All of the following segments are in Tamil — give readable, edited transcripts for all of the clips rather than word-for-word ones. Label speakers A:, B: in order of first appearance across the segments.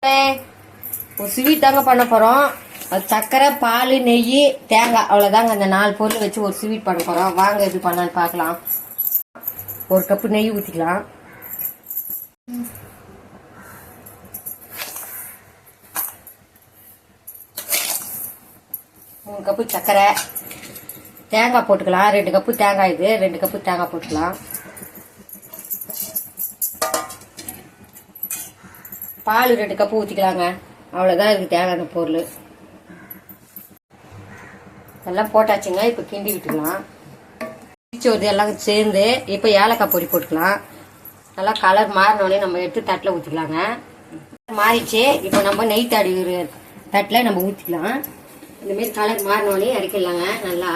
A: ஒரு ஸ்வீட் தாங்க பண்ண போறோம். அது சக்கரை, பால், நெய், தேங்காய் அவ்வளவுதாங்க. அந்த 4 பொருள் வச்சு ஒரு ஸ்வீட் பண்ண போறோம். வாங்க எப்படி பண்ணலான்னு பார்க்கலாம். 1 கப்பு நெய் ஊற்றிக்கலாம். மூணு கப்பு சக்கரை, தேங்காய் போட்டுக்கலாம். 2 கப்பு தேங்காய், இது 2 கப்பு தேங்காய் போட்டுக்கலாம். பால் 2 கப்பு ஊற்றிக்கலாங்க. அவ்வளோதான் இதுக்கு தேவையான பொருள். எல்லாம் போட்டாச்சுங்க. இப்போ கிண்டி விட்டுக்கலாம். சோறு எல்லாம் சேர்ந்து இப்போ ஏலக்காய் பொடி போட்டுக்கலாம். நல்லா கலர் மாறினோடனே நம்ம எடுத்து தட்டில் ஊற்றிக்கலாங்க. மாறிச்சு. இப்போ நம்ம நெய் தாடி தட்டில் நம்ம ஊற்றிக்கலாம். இந்தமாரி கலர் மாறினோடனே இறக்கிடலாங்க. நல்லா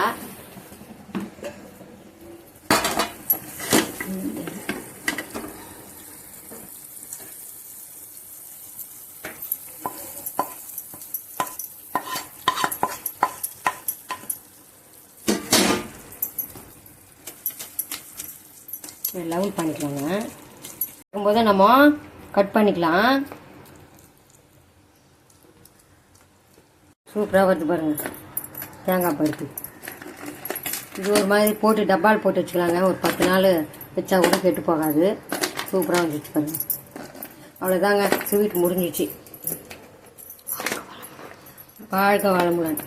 A: லெவல் பண்ணிக்கலாங்க. இருக்கும்போது நம்ம கட் பண்ணிக்கலாம். சூப்பராக வருது பாருங்க தேங்காய் பருப்பு. இது ஒரு மாதிரி போட்டு டப்பால் போட்டு வச்சுக்கலாங்க. ஒரு 10 நாள் வச்சா கூட கெட்டு போகாது. சூப்பராக வந்துச்சு பாருங்க. அவ்வளோதாங்க, ஸ்வீட் முடிஞ்சிச்சு. வாழ்க வளமுடன்.